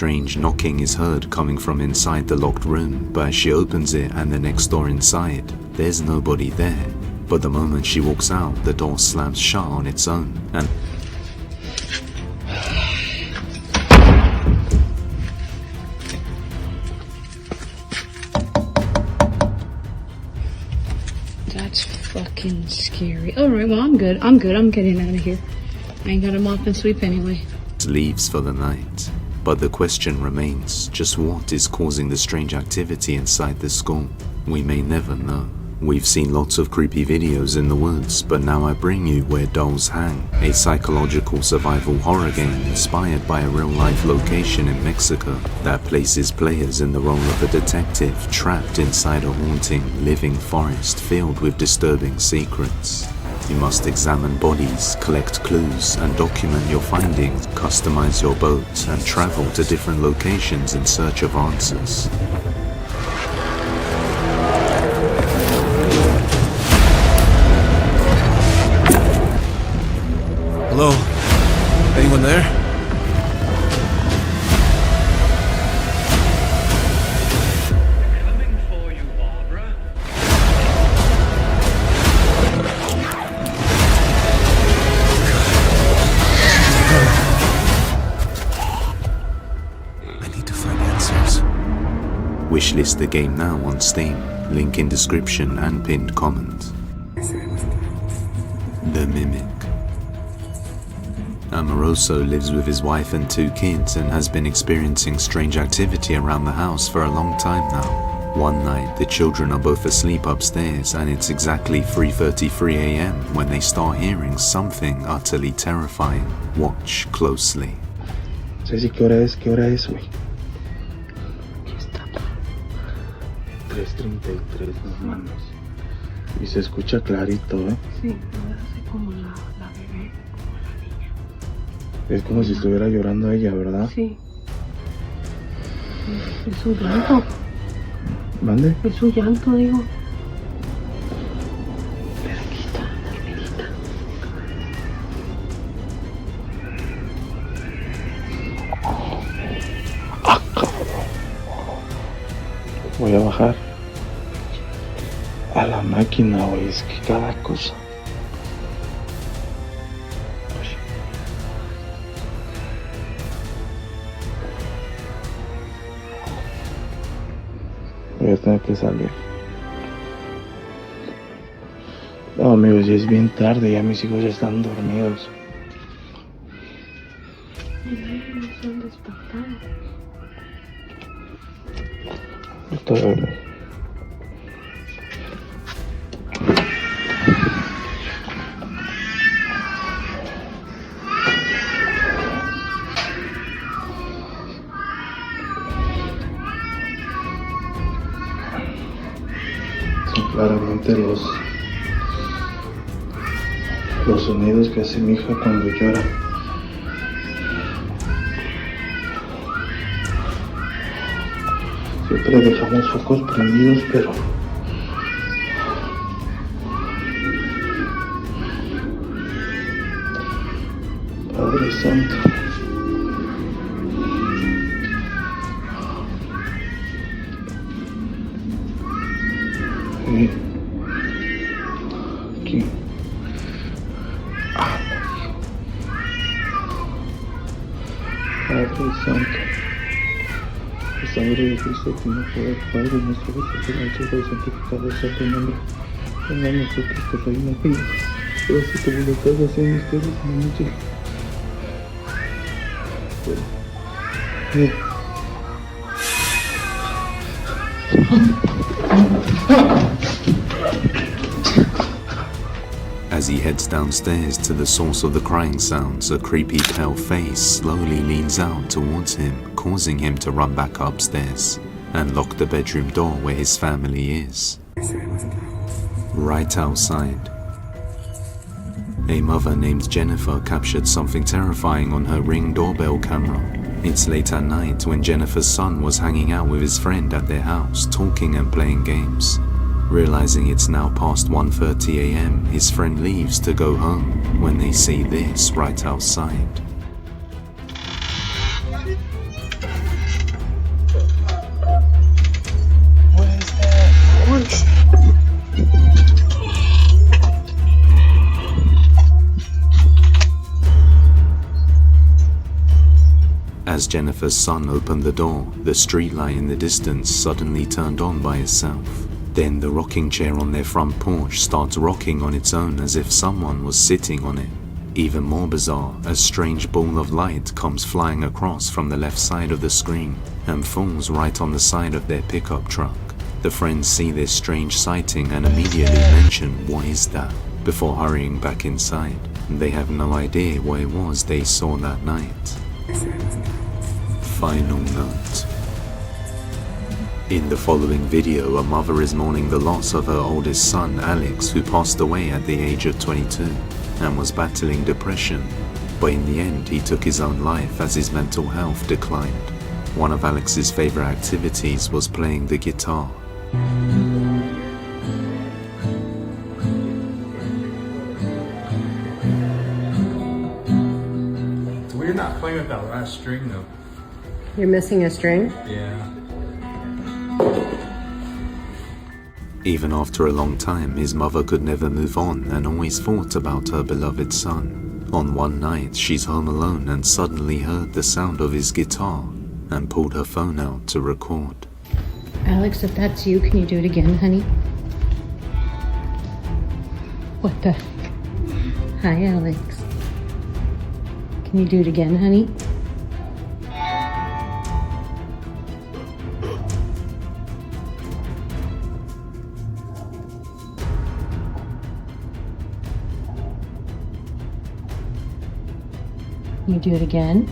strange knocking is heard coming from inside the locked room, but as she opens it and the next door inside, there's nobody there. But the moment she walks out, the door slams shut on its own, and that's fucking scary. Alright, well I'm good. I'm getting out of here. I ain't got a mop and sweep anyway. leaves for the night. But the question remains, just what is causing the strange activity inside the school? We may never know. We've seen lots of creepy videos in the woods, but now I bring you Where Dolls Hang, a psychological survival horror game inspired by a real-life location in Mexico that places players in the role of a detective trapped inside a haunting, living forest filled with disturbing secrets. You must examine bodies, collect clues, and document your findings, customize your boat, and travel to different locations in search of answers. Hello? Anyone there? Coming for you, Barbara. I need to find answers. Wishlist the game now on Steam, link in description and pinned comment. The Mimic. Amoroso lives with his wife and 2 kids and has been experiencing strange activity around the house for a long time now. One night, the children are both asleep upstairs and it's exactly 3:33 a.m. when they start hearing something utterly terrifying. Watch closely. Ceci, ¿qué hora es? ¿Qué hora es, güey? 3:33, no mames. Y se escucha clarito, ¿eh? Sí, pero hace como la bebé. Es como si estuviera llorando ella, ¿verdad? Sí. Es su llanto. ¿Mande? Es su llanto, digo. Pero aquí está, dormidita. Voy a bajar a la máquina, güey. Es que cada cosa. Voy a tener que salir. No, amigos, ya es bien tarde, ya mis hijos ya están dormidos. No se han despertado. Son claramente los sonidos que hace mi hija cuando llora. Siempre dejamos focos prendidos, pero Padre Santo. Aquí. Padre Santo. La sangre de Cristo que no puede, Padre nuestro que en el cielo, santificado sea tu nombre. Venga a nosotros tu reino, venga. Gracias tu voluntad, hacen ustedes en la noche. As he heads downstairs to the source of the crying sounds, a creepy pale face slowly leans out towards him, causing him to run back upstairs and lock the bedroom door where his family is. Right outside, a mother named Jennifer captured something terrifying on her Ring doorbell camera. It's late at night when Jennifer's son was hanging out with his friend at their house, talking and playing games. Realizing it's now past 1:30 a.m., his friend leaves to go home when they see this right outside. Jennifer's son opened the door, the streetlight in the distance suddenly turned on by itself. Then the rocking chair on their front porch starts rocking on its own as if someone was sitting on it. Even more bizarre, a strange ball of light comes flying across from the left side of the screen and falls right on the side of their pickup truck. The friends see this strange sighting and immediately mention, "What is that?" before hurrying back inside. They have no idea what it was they saw that night. Final note. In the following video, a mother is mourning the loss of her oldest son, Alex, who passed away at the age of 22 and was battling depression. But in the end, he took his own life as his mental health declined. One of Alex's favorite activities was playing the guitar. We're not playing with that last string though. You're missing a string? Yeah. Even after a long time, his mother could never move on and always thought about her beloved son. On one night, she's home alone and suddenly heard the sound of his guitar and pulled her phone out to record. Alex, if that's you, can you do it again, honey? What the? Hi, Alex. Can you do it again, honey? Can you do it again?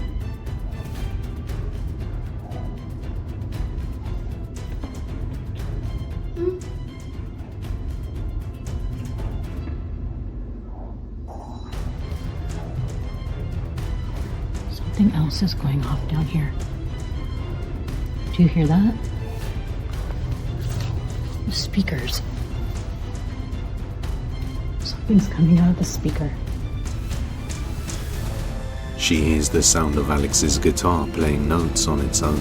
Something else is going off down here. Do you hear that? The speakers. Something's coming out of the speaker. She hears the sound of Alex's guitar playing notes on its own.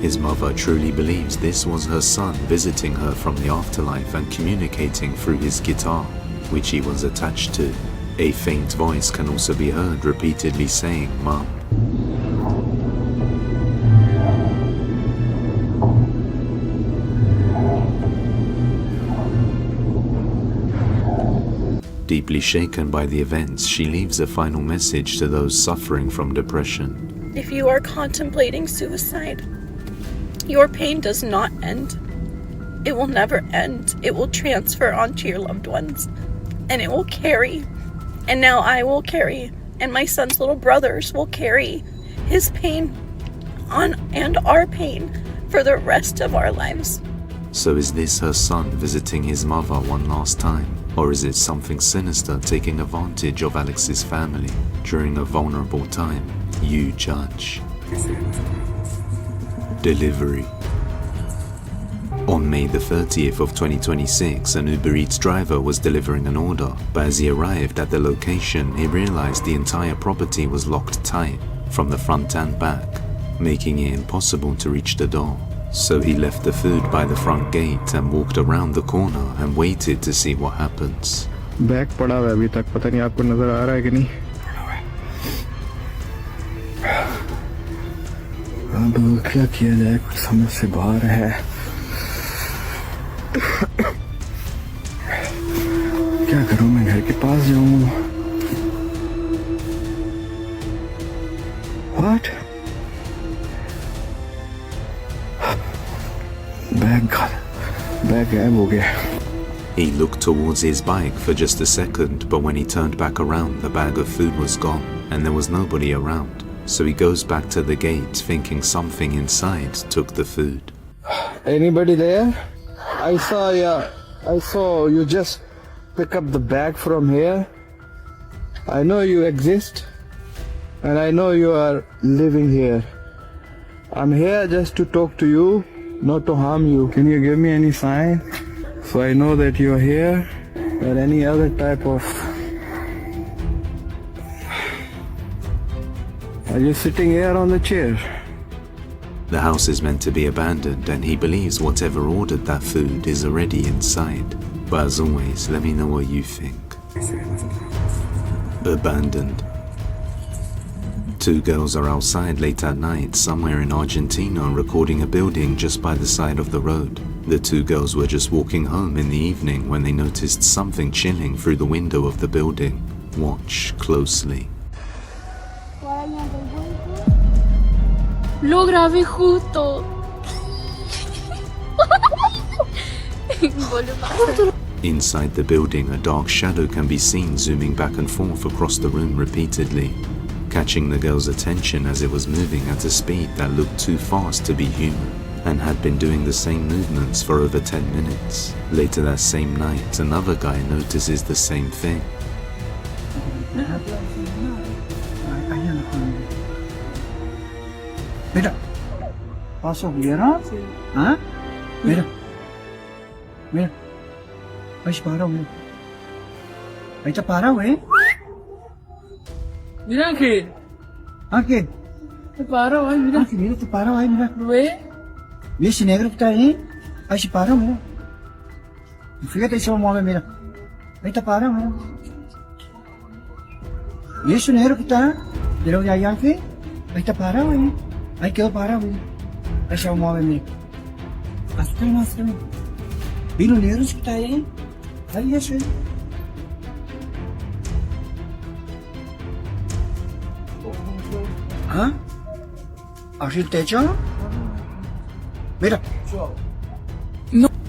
His mother truly believes this was her son visiting her from the afterlife and communicating through his guitar, which he was attached to. A faint voice can also be heard repeatedly saying, "Mom." Deeply shaken by the events, she leaves a final message to those suffering from depression. If you are contemplating suicide, your pain does not end. It will never end. It will transfer onto your loved ones, and it will carry. And now I will carry, and my son's little brothers will carry his pain on and our pain for the rest of our lives. So is this her son visiting his mother one last time? Or is it something sinister taking advantage of Alex's family during a vulnerable time? You judge. Delivery. On May the 30th of 2026, an Uber Eats driver was delivering an order, but as he arrived at the location, he realized the entire property was locked tight from the front and back, making it impossible to reach the door. So he left the food by the front gate and walked around the corner and waited to see what happens. Bag पड़ा हुआ है अभी तक, पता नहीं आपको नजर आ रहा है कि नहीं। अब क्या किया जाए, कुछ समझ से बाहर है। क्या करूं, मैं घर के पास जाऊं? What? बैग गायब हो गया। He looked towards his bike for just a second, but when he turned back around, the bag of food was gone and there was nobody around. So he goes back to the gate thinking something inside took the food. Anybody there? I saw you just pick up the bag from here. I know you exist and I know you are living here. I'm here just to talk to you, not to harm you. Can you give me any sign so I know that you're here, or any other type of... Are you sitting here on the chair? The house is meant to be abandoned and he believes whatever ordered that food is already inside. But as always, let me know what you think. Abandoned. Two girls are outside late at night somewhere in Argentina recording a building just by the side of the road. The two girls were just walking home in the evening when they noticed something chilling through the window of the building. Watch closely. Lo grabé justo. Inside the building, a dark shadow can be seen zooming back and forth across the room repeatedly, catching the girl's attention as it was moving at a speed that looked too fast to be human, and had been doing the same movements for over 10 minutes. Later that same night, another guy notices the same thing. Mira, pasok lira? Ha? Mira. Mira. Ay, paraw mo. Ay, paraw eh. Mira, Ángel. Ángel. Te paro, ay, mira. Ángel, mira, te paraw ay, mira. ¿Lo ves? Mira, si negro que está ahí. Ay, si paraw mo. Fíjate, se mueve, mira. Ay, te paraw mo. Mira, si negro que está. Dilaw de ahí, Ángel. Ay, te paraw eh. Ay, quedó parado, mira. Ay, se mueve, mira. Hasta más, mira. Mira, los negros que está ahí. Ay, eso es. ¿Ah? ¿Arriba el techo? Mira.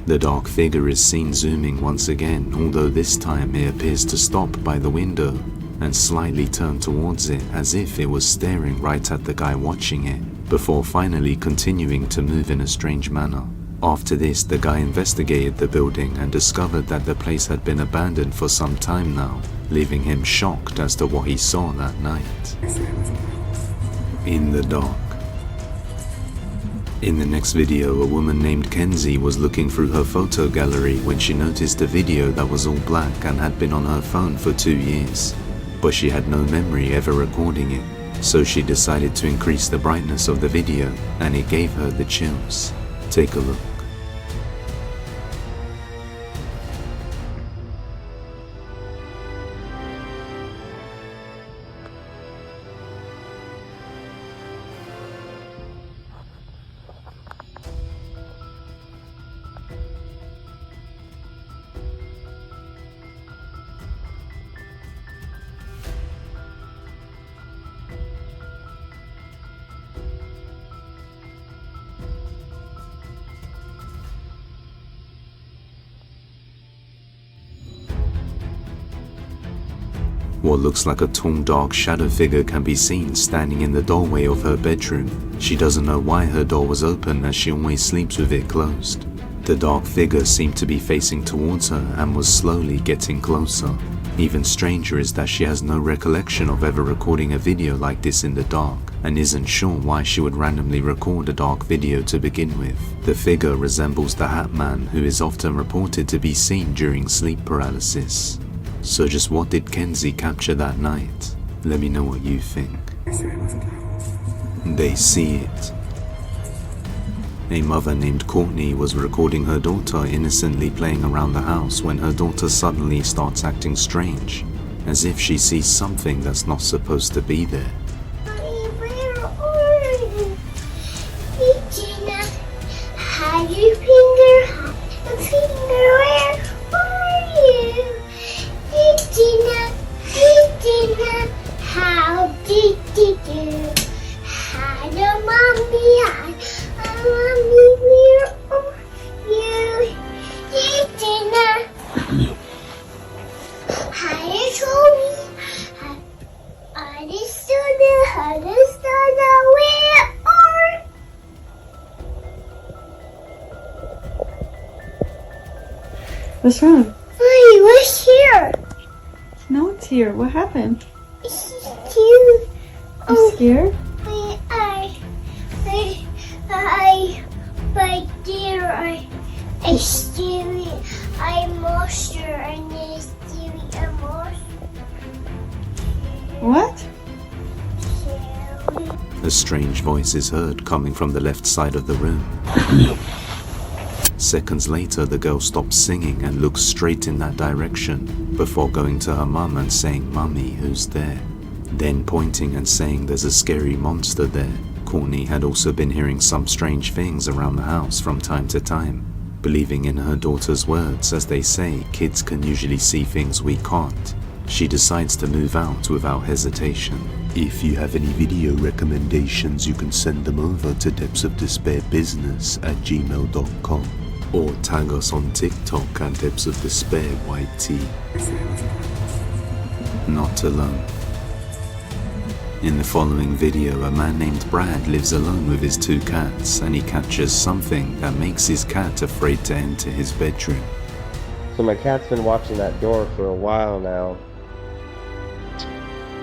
The dark figure is seen zooming once again, although this time it appears to stop by the window and slightly turn towards it as if it was staring right at the guy watching it, before finally continuing to move in a strange manner. After this, the guy investigated the building and discovered that the place had been abandoned for some time now, leaving him shocked as to what he saw that night. In the dark. In the next video, a woman named Kenzie was looking through her photo gallery when she noticed a video that was all black and had been on her phone for 2 years. But she had no memory ever recording it, so she decided to increase the brightness of the video, and it gave her the chills. Take a look. What looks like a tall dark shadow figure can be seen standing in the doorway of her bedroom. She doesn't know why her door was open as she always sleeps with it closed. The dark figure seemed to be facing towards her and was slowly getting closer. Even stranger is that she has no recollection of ever recording a video like this in the dark, and isn't sure why she would randomly record a dark video to begin with. The figure resembles the Hat Man, who is often reported to be seen during sleep paralysis. So just what did Kenzie capture that night? Let me know what you think. They see it. A mother named Courtney was recording her daughter innocently playing around the house when her daughter suddenly starts acting strange, as if she sees something that's not supposed to be there. How did you do? Hello, mommy. Mommy, where are you? Gina. Hi, Tommy. Arizona, where are? What's wrong? Mommy, what's here? No one's here. What happened? You. You scared? But dear, I steal I monster and I steal a monster. What? A strange voice is heard coming from the left side of the room. Seconds later, the girl stops singing and looks straight in that direction before going to her mum and saying, "Mummy, who's there?" then pointing and saying there's a scary monster there. Courtney had also been hearing some strange things around the house from time to time. Believing in her daughter's words, as they say, kids can usually see things we can't, she decides to move out without hesitation. If you have any video recommendations, you can send them over to depthsofdespairbusiness@gmail.com or tag us on TikTok at depthsofdespair_YT. Not alone. In the following video, a man named Brad lives alone with his 2 cats, and he captures something that makes his cat afraid to enter his bedroom. So my cat's been watching that door for a while now.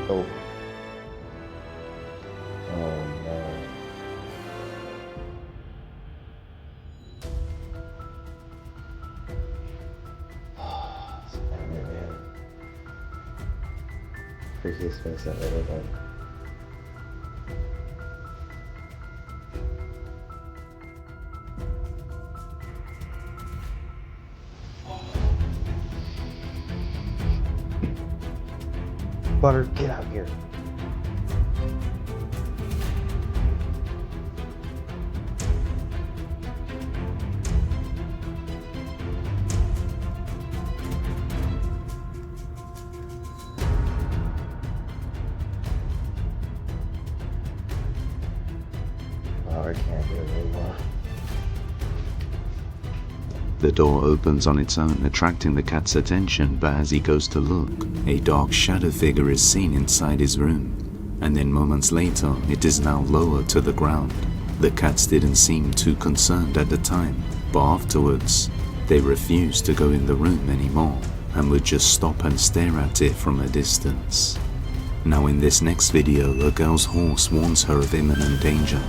Oh. Oh no. Man. Freakiest face I've ever done. Butter, get out here. Oh, I can't do it anymore. The door opens on its own, attracting the cat's attention, but as he goes to look, a dark shadow figure is seen inside his room, and then moments later, it is now lower to the ground. The cats didn't seem too concerned at the time, but afterwards, they refused to go in the room anymore, and would just stop and stare at it from a distance. Now in this next video, a girl's horse warns her of imminent danger.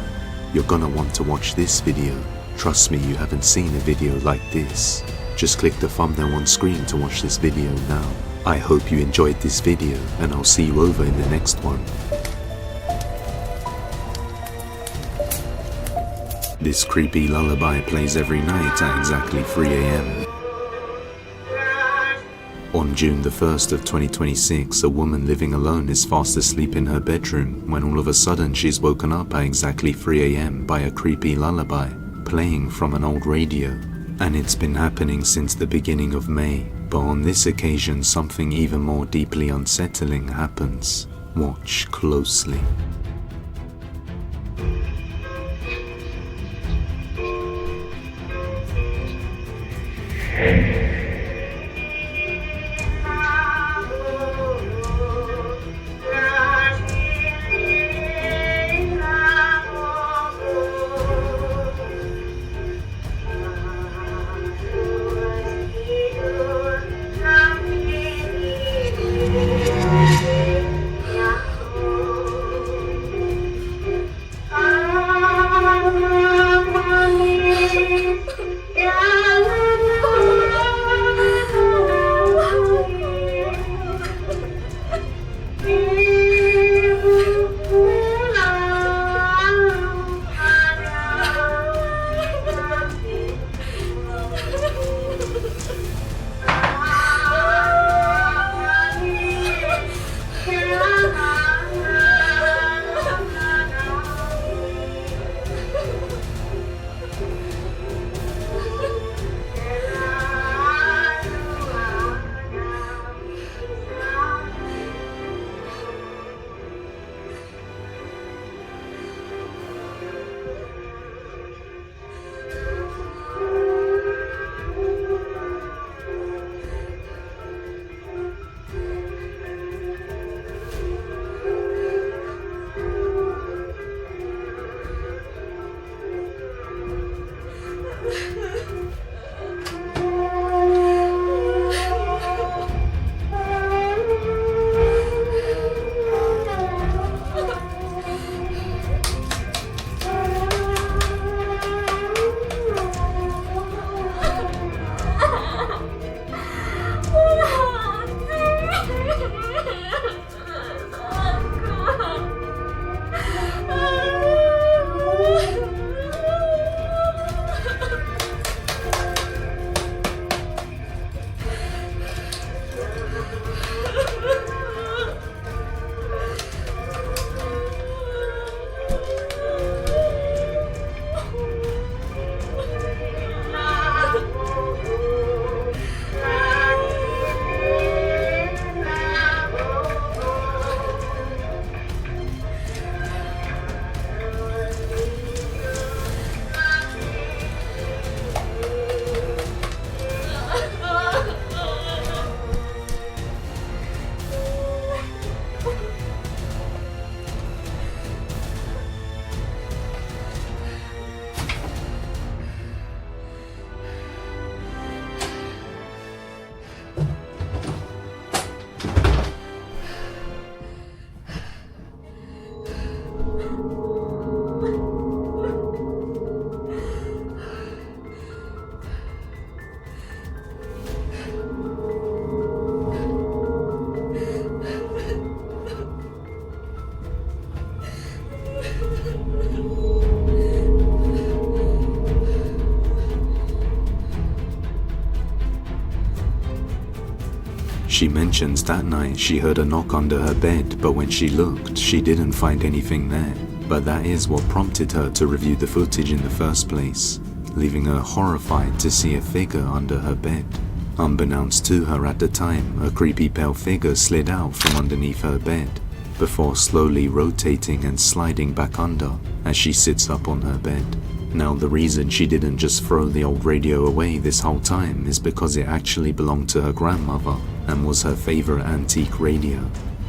You're gonna want to watch this video. Trust me, you haven't seen a video like this. Just click the thumbnail on screen to watch this video now. I hope you enjoyed this video, and I'll see you over in the next one. This creepy lullaby plays every night at exactly 3 AM. On June the 1st of 2026, a woman living alone is fast asleep in her bedroom when all of a sudden she's woken up at exactly 3 AM by a creepy lullaby playing from an old radio. And it's been happening since the beginning of May, but on this occasion something even more deeply unsettling happens. Watch closely. Yeah. She mentions that night she heard a knock under her bed, but when she looked, she didn't find anything there. But that is what prompted her to review the footage in the first place, leaving her horrified to see a figure under her bed. Unbeknownst to her at the time, a creepy pale figure slid out from underneath her bed, before slowly rotating and sliding back under as she sits up on her bed. Now the reason she didn't just throw the old radio away this whole time is because it actually belonged to her grandmother and was her favorite antique radio,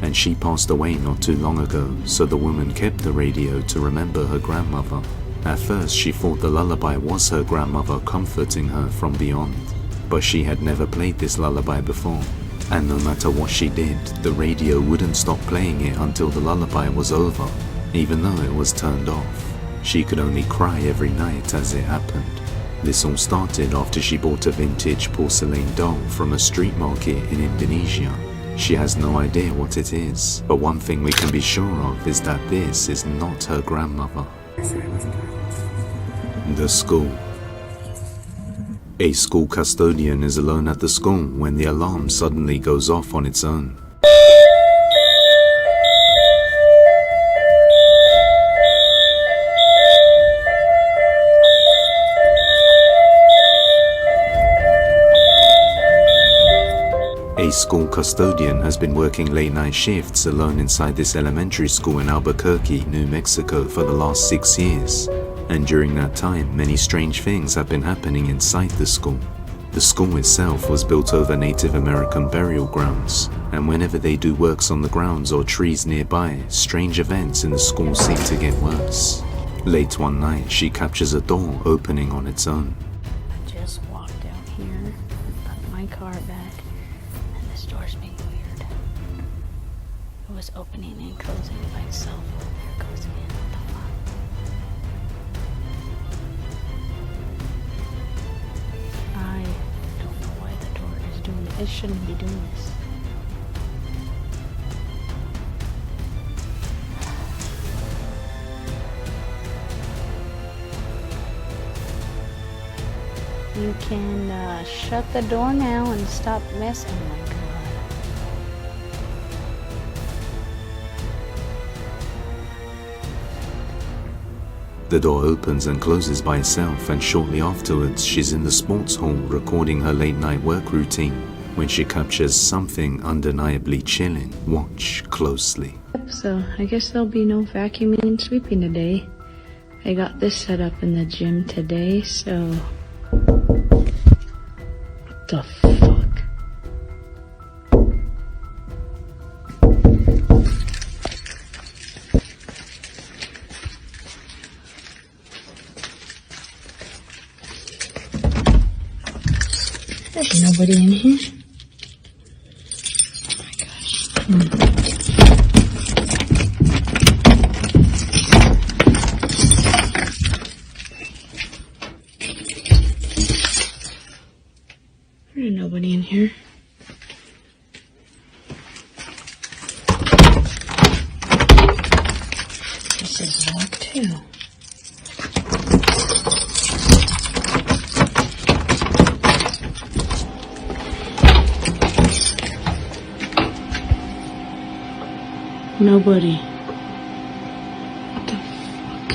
and she passed away not too long ago, so the woman kept the radio to remember her grandmother. At first she thought the lullaby was her grandmother comforting her from beyond, but she had never played this lullaby before, and no matter what she did, the radio wouldn't stop playing it until the lullaby was over, even though it was turned off. She could only cry every night as it happened. This all started after she bought a vintage porcelain doll from a street market in Indonesia. She has no idea what it is, but one thing we can be sure of is that this is not her grandmother. The school. A school custodian is alone at the school when the alarm suddenly goes off on its own. A school custodian has been working late-night shifts alone inside this elementary school in Albuquerque, New Mexico for the last 6 years. And during that time, many strange things have been happening inside the school. The school itself was built over Native American burial grounds, and whenever they do works on the grounds or trees nearby, strange events in the school seem to get worse. Late one night, she captures a door opening on its own. I just walked out here and put my car back, and this door's being weird. It was opening and closing by itself. There it goes again. What the fuck? I don't know why the door is doing this. It shouldn't be doing this. You can shut the door now and stop messing. Oh my god. The door opens and closes by itself, and shortly afterwards she's in the sports hall recording her late night work routine when she captures something undeniably chilling. Watch closely. So I guess there'll be no vacuuming and sweeping today. I got this set up in the gym today, so... What the fuck? There's nobody in here. Oh my gosh. There's nobody in here. This is locked too. Nobody. What the fuck?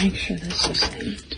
Make sure this is empty.